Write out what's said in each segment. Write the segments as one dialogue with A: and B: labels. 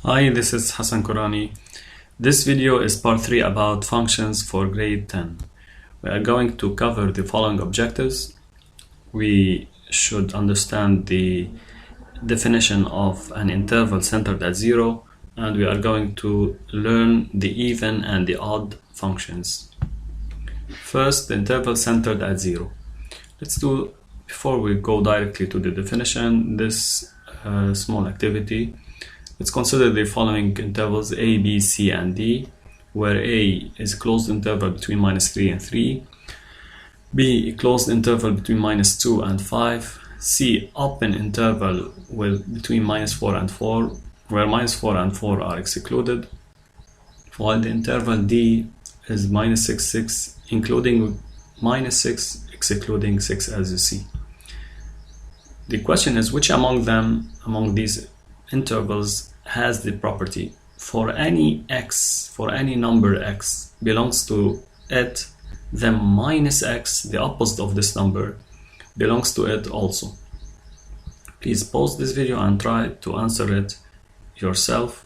A: Hi, this is Hassan Kourani. This video is part 3 about functions for grade 10. We are going to cover the following objectives. We should understand the definition of an interval centered at 0, and we are going to learn the even and the odd functions. First, the interval centered at 0. Before we go directly to the definition, this small activity. Let's consider the following intervals a, b, c, and d, where a is a closed interval between -3 and 3, b a closed interval between -2 and 5, c open interval between -4 and 4, where -4 and 4 are excluded, while the interval d is -6, 6, including -6, excluding 6, as you see. The question is, which among these intervals has the property for any x, for any number x belongs to it, then -x, the opposite of this number, belongs to it also. Please pause this video and try to answer it yourself.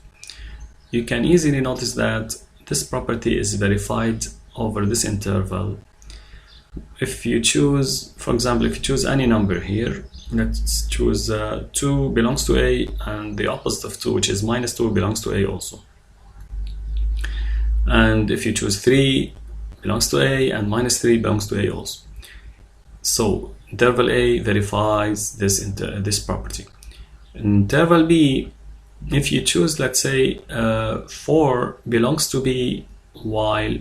A: You can easily notice that this property is verified over this interval. If you choose, for example, if you choose any number here, let's choose 2 belongs to a, and the opposite of 2, which is -2, belongs to a also. And if you choose 3 belongs to a, and -3 belongs to a also. So interval a verifies this property. In interval b, if you choose, let's say 4 belongs to b, while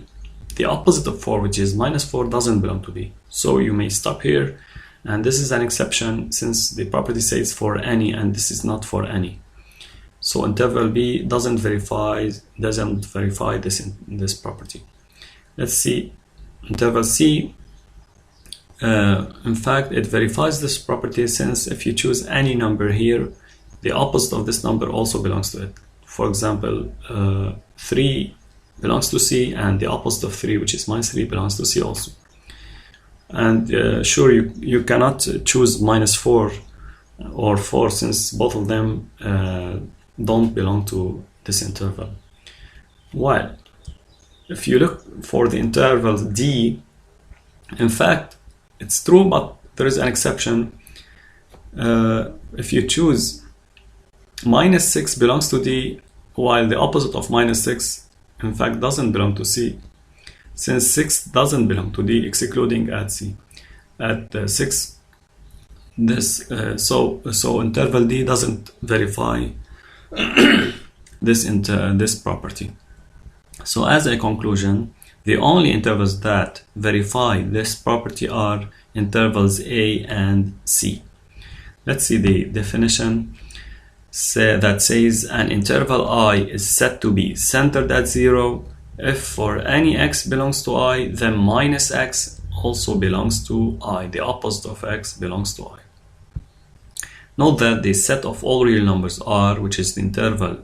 A: the opposite of 4, which is -4, doesn't belong to b. So you may stop here, and this is an exception since the property says for any, and this is not for any. So interval b doesn't verify this property. Let's see interval c. In fact, it verifies this property, since if you choose any number here, the opposite of this number also belongs to it. For example, 3 belongs to c, and the opposite of 3, which is -3, belongs to c also. And sure, you cannot choose -4 or 4, since both of them don't belong to this interval. While if you look for the interval d, in fact, it's true, but there is an exception. If you choose -6 belongs to d, while the opposite of -6 in fact doesn't belong to c, since 6 doesn't belong to d, excluding at c. At 6, so interval d doesn't verify this property. So as a conclusion, the only intervals that verify this property are intervals a and c. Let's see the definition. That says an interval I is said to be centered at 0 if for any x belongs to I, then -x also belongs to I, the opposite of x belongs to I. Note that the set of all real numbers R, which is the interval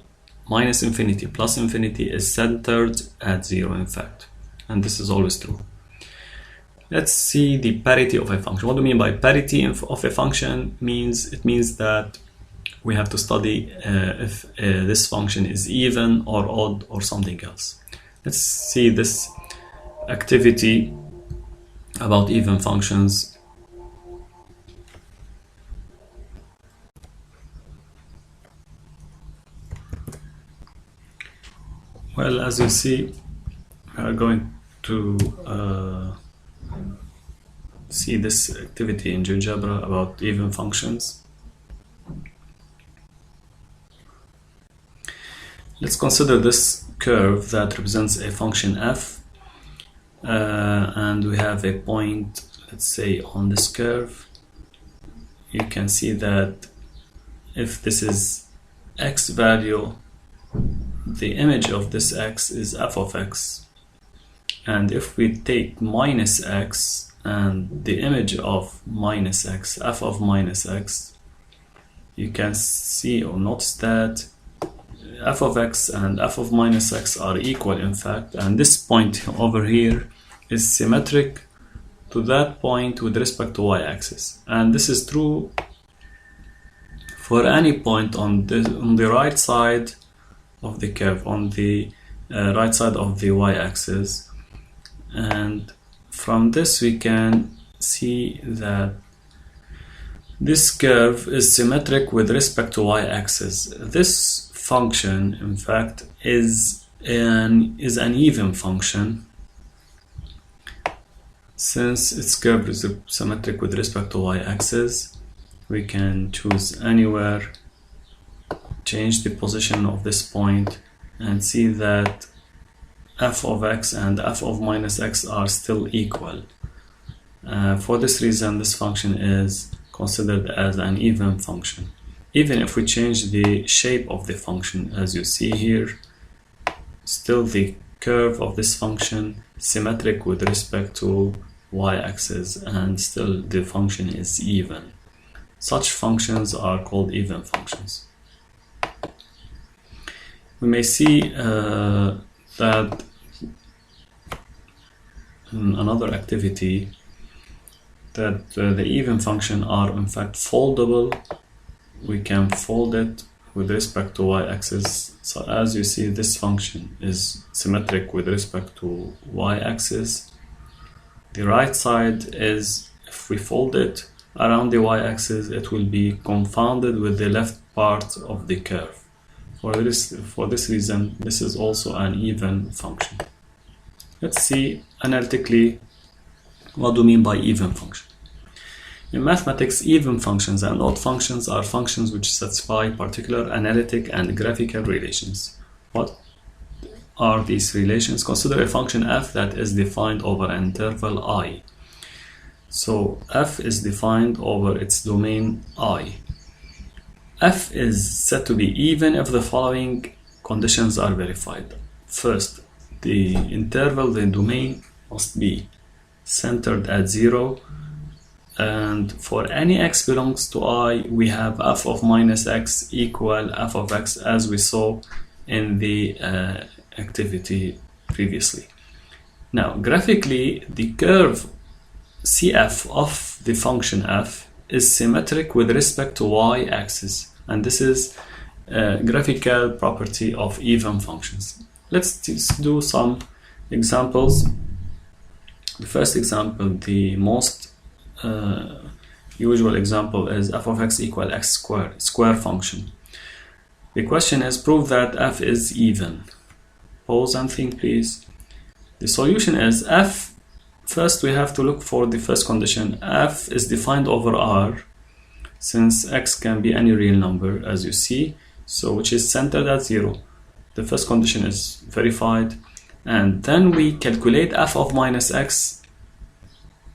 A: -infinity plus infinity, is centered at 0 in fact, and this is always true. Let's see the parity of a function. What do we mean by parity of a function? It means that we have to study if this function is even or odd or something else. Let's see this activity about even functions. Well, as you see, we are going to see this activity in GeoGebra about even functions. Let's consider this curve that represents a function f, and we have a point, let's say, on this curve. You can see that if this is x value, the image of this x is f of x, and if we take -x and the image of -x, f of -x, you can see or notice that f of x and f of -x are equal in fact, and this point over here is symmetric to that point with respect to y-axis, and this is true for any point on the right side of the curve on the right side of the y-axis, and from this we can see that this curve is symmetric with respect to y-axis. This function, in fact, is an even function. Since its curve is symmetric with respect to y-axis, we can choose anywhere, change the position of this point, and see that f of x and f of minus x are still equal. For this reason, this function is considered as an even function. Even if we change the shape of the function, as you see here, still the curve of this function is symmetric with respect to y-axis, and still the function is even. Such functions are called even functions. We may see that in another activity that the even function are in fact foldable. We can fold it with respect to y-axis. So as you see, this function is symmetric with respect to y-axis. The right side is, if we fold it around the y-axis, it will be confounded with the left part of the curve. For this reason, this is also an even function. Let's see analytically what do we mean by even function. In mathematics, even functions and odd functions are functions which satisfy particular analytic and graphical relations. What are these relations? Consider a function f that is defined over an interval I. So f is defined over its domain I. F is said to be even if the following conditions are verified. First, the interval, the domain, must be centered at 0, and for any x belongs to I, we have f of minus x equal f of x, as we saw in the activity previously. Now, graphically, the curve CF of the function f is symmetric with respect to y-axis, and this is a graphical property of even functions. Let's just do some examples. The first example, the most usual example, is f of x equal x squared, square function. The question is, prove that f is even. Pause and think, please. The solution is f. First, we have to look for the first condition. F is defined over R, since x can be any real number, as you see, so which is centered at 0. The first condition is verified, and then we calculate f of minus x.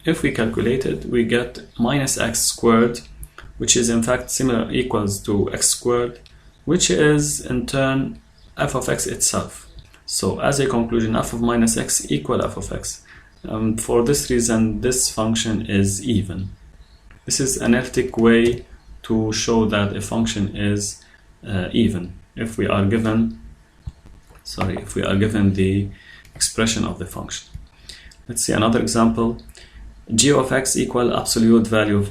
A: If we calculate it, we get minus x squared, which is in fact similar, equals to x squared, which is in turn f of x itself. So as a conclusion, f of minus x equal f of x. For this reason, this function is even. This is an analytic way to show that a function is even if we are given the expression of the function. Let's see another example. G of x equal absolute value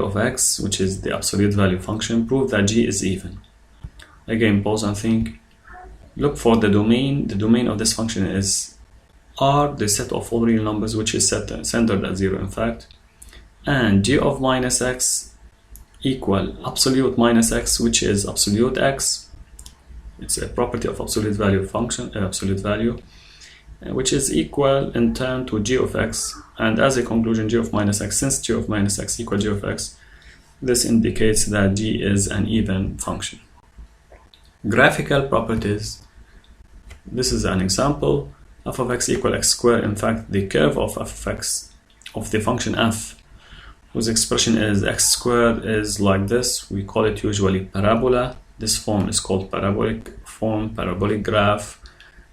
A: of x, which is the absolute value function. Prove that g is even. Again, pause and think. Look for the domain. The domain of this function is R, the set of all real numbers, which is centered at 0 in fact. And g of minus x equal absolute minus x, which is absolute x. It's a property of absolute value function, absolute value, which is equal in turn to g of x. And as a conclusion, g of minus x, since g of minus x equal g of x, this indicates that g is an even function. Graphical properties. This is an example. F of x equal x squared. In fact, the curve of f of x of the function f, whose expression is x squared, is like this. We call it usually parabola. This form is called parabolic form, parabolic graph.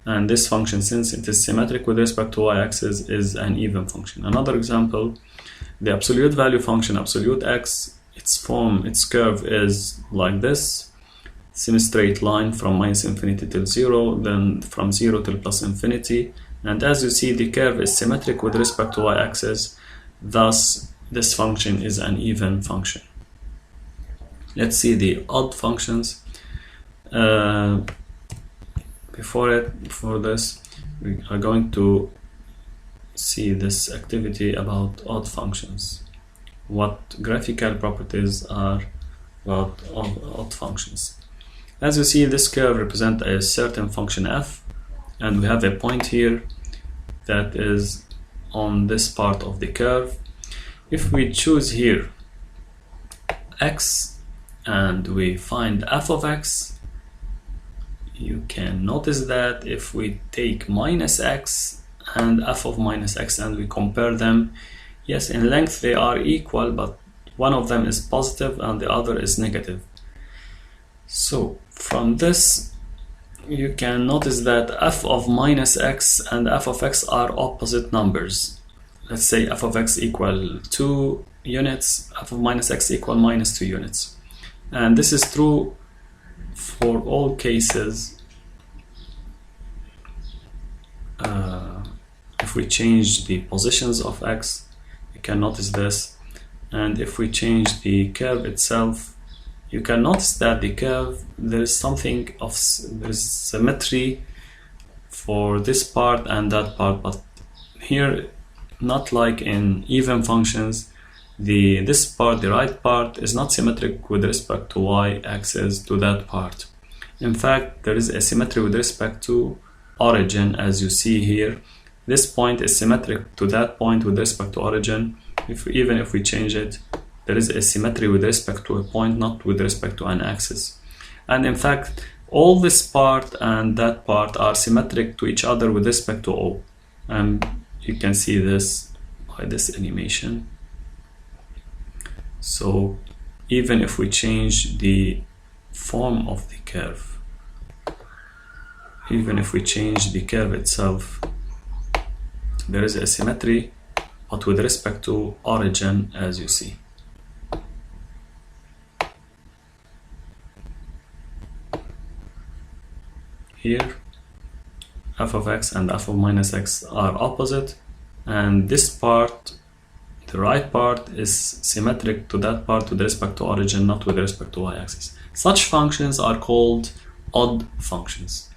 A: And this function, since it is symmetric with respect to y-axis, is an even function. Another example, the absolute value function, absolute x, its curve is like this. Semi-straight line from minus infinity till 0, then from 0 till plus infinity. And as you see, the curve is symmetric with respect to y-axis. Thus, this function is an even function. Let's see the odd functions. Before this, we are going to see this activity about odd functions. What graphical properties are about odd functions. As you see, this curve represents a certain function f, and we have a point here that is on this part of the curve. If we choose here x and we find f of x, you can notice that if we take minus x and f of minus x and we compare them, yes, in length they are equal, but one of them is positive and the other is negative. So from this you can notice that f of minus x and f of x are opposite numbers. Let's say f of x equal 2 units, f of minus x equal minus 2 units. And this is true for all cases. If we change the positions of x, you can notice this. And if we change the curve itself, you can notice that the curve, there is symmetry for this part and that part, but here, not like in even functions, this part, the right part, is not symmetric with respect to y-axis to that part. In fact, there is a symmetry with respect to origin, as you see here. This point is symmetric to that point with respect to origin. Even if we change it, there is a symmetry with respect to a point, not with respect to an axis. And in fact, all this part and that part are symmetric to each other with respect to O. And you can see this by this animation. So even if we change the form of the curve, even if we change the curve itself, there is a symmetry, but with respect to origin, as you see. Here, f of x and f of minus x are opposite, and this part, the right part, is symmetric to that part with respect to origin, not with respect to y-axis. Such functions are called odd functions.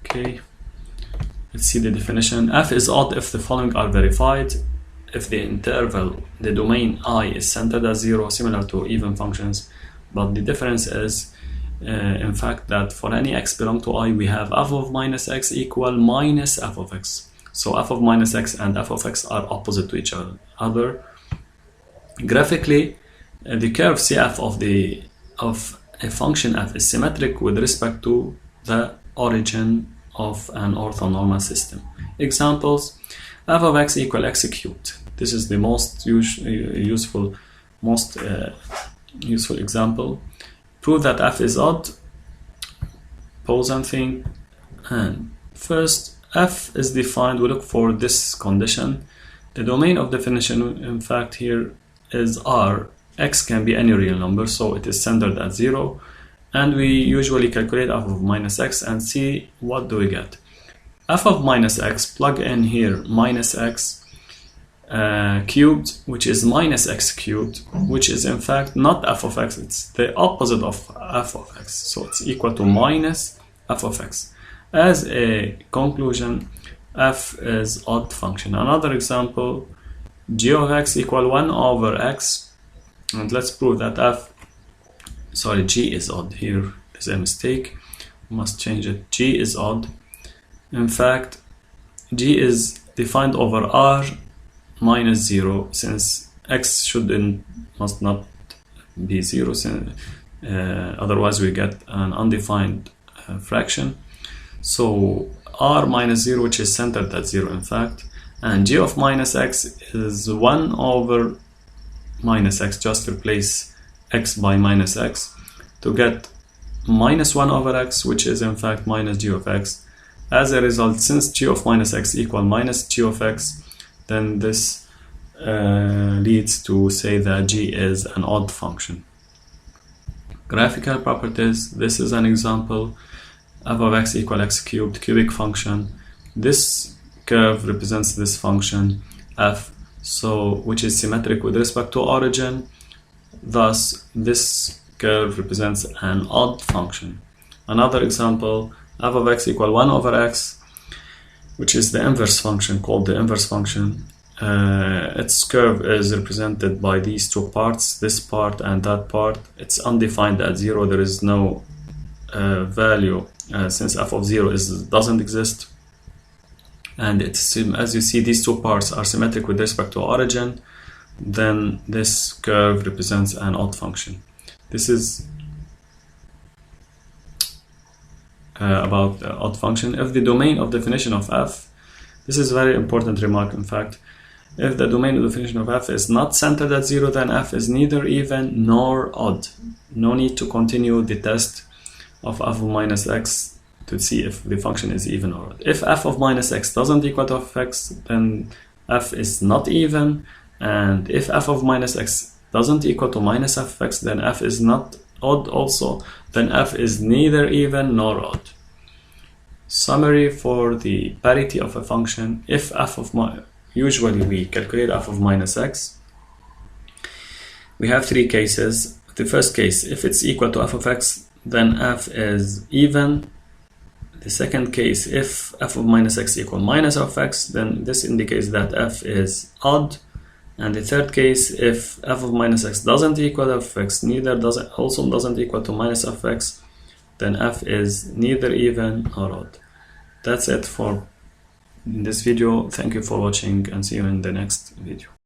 A: Okay, let's see the definition. F is odd if the following are verified: if the interval, the domain I, is centered at 0, similar to even functions, but the difference is in fact that for any x belong to I, we have f of minus x equal minus f of x. So f of minus x and f of x are opposite to each other. Graphically, the curve CF of a function f is symmetric with respect to the origin of an orthonormal system. Examples: f of x equal x cubed. This is the most useful example. Prove that f is odd. Pause and think. And first, f is defined. We look for this condition. The domain of definition, in fact, here is R. X can be any real number, so it is centered at 0. And we usually calculate f of minus x and see what do we get. F of minus x, plug in here minus x cubed, which is minus x cubed, which is in fact not f of x, it's the opposite of f of x, so it's equal to minus f of x. As a conclusion, f is odd function. Another example, g of x equal 1 over x, and let's prove that g is odd. Here is a mistake, we must change it. G is odd. In fact, g is defined over r minus 0, since x must not be 0, otherwise we get an undefined fraction. So r minus 0, which is centered at 0 in fact, and g of minus x is 1 over minus x. Just replace x by minus x to get minus 1 over x, which is in fact minus g of x. As a result, since g of minus x equal minus g of x, then this leads to say that g is an odd function. Graphical properties, this is an example. F of x equal x cubed, cubic function. This curve represents this function f, which is symmetric with respect to origin. Thus, this curve represents an odd function. Another example, f of x equal 1 over x, which is the inverse function, called the inverse function. Its curve is represented by these two parts, this part and that part. It's undefined at 0. There is no value since f of 0 doesn't exist. And it's, as you see, these two parts are symmetric with respect to origin. Then this curve represents an odd function. This is about the odd function. If the domain of definition of f, this is a very important remark in fact, if the domain of definition of f is not centered at 0, then f is neither even nor odd. No need to continue the test of f of minus x to see if the function is even or odd. If f of minus x doesn't equal to f of x, then f is not even, and if f of minus x doesn't equal to minus f of x, then f is not odd also, then f is neither even nor odd. Summary for the parity of a function: if f of usually we calculate f of minus x, we have three cases. The first case, if it's equal to f of x, then f is even. The second case, if f of minus x equal minus f of x, then this indicates that f is odd. And the third case, if f of minus x doesn't equal f of x, also doesn't equal to minus f of x, then f is neither even nor odd. That's it for this video. Thank you for watching and see you in the next video.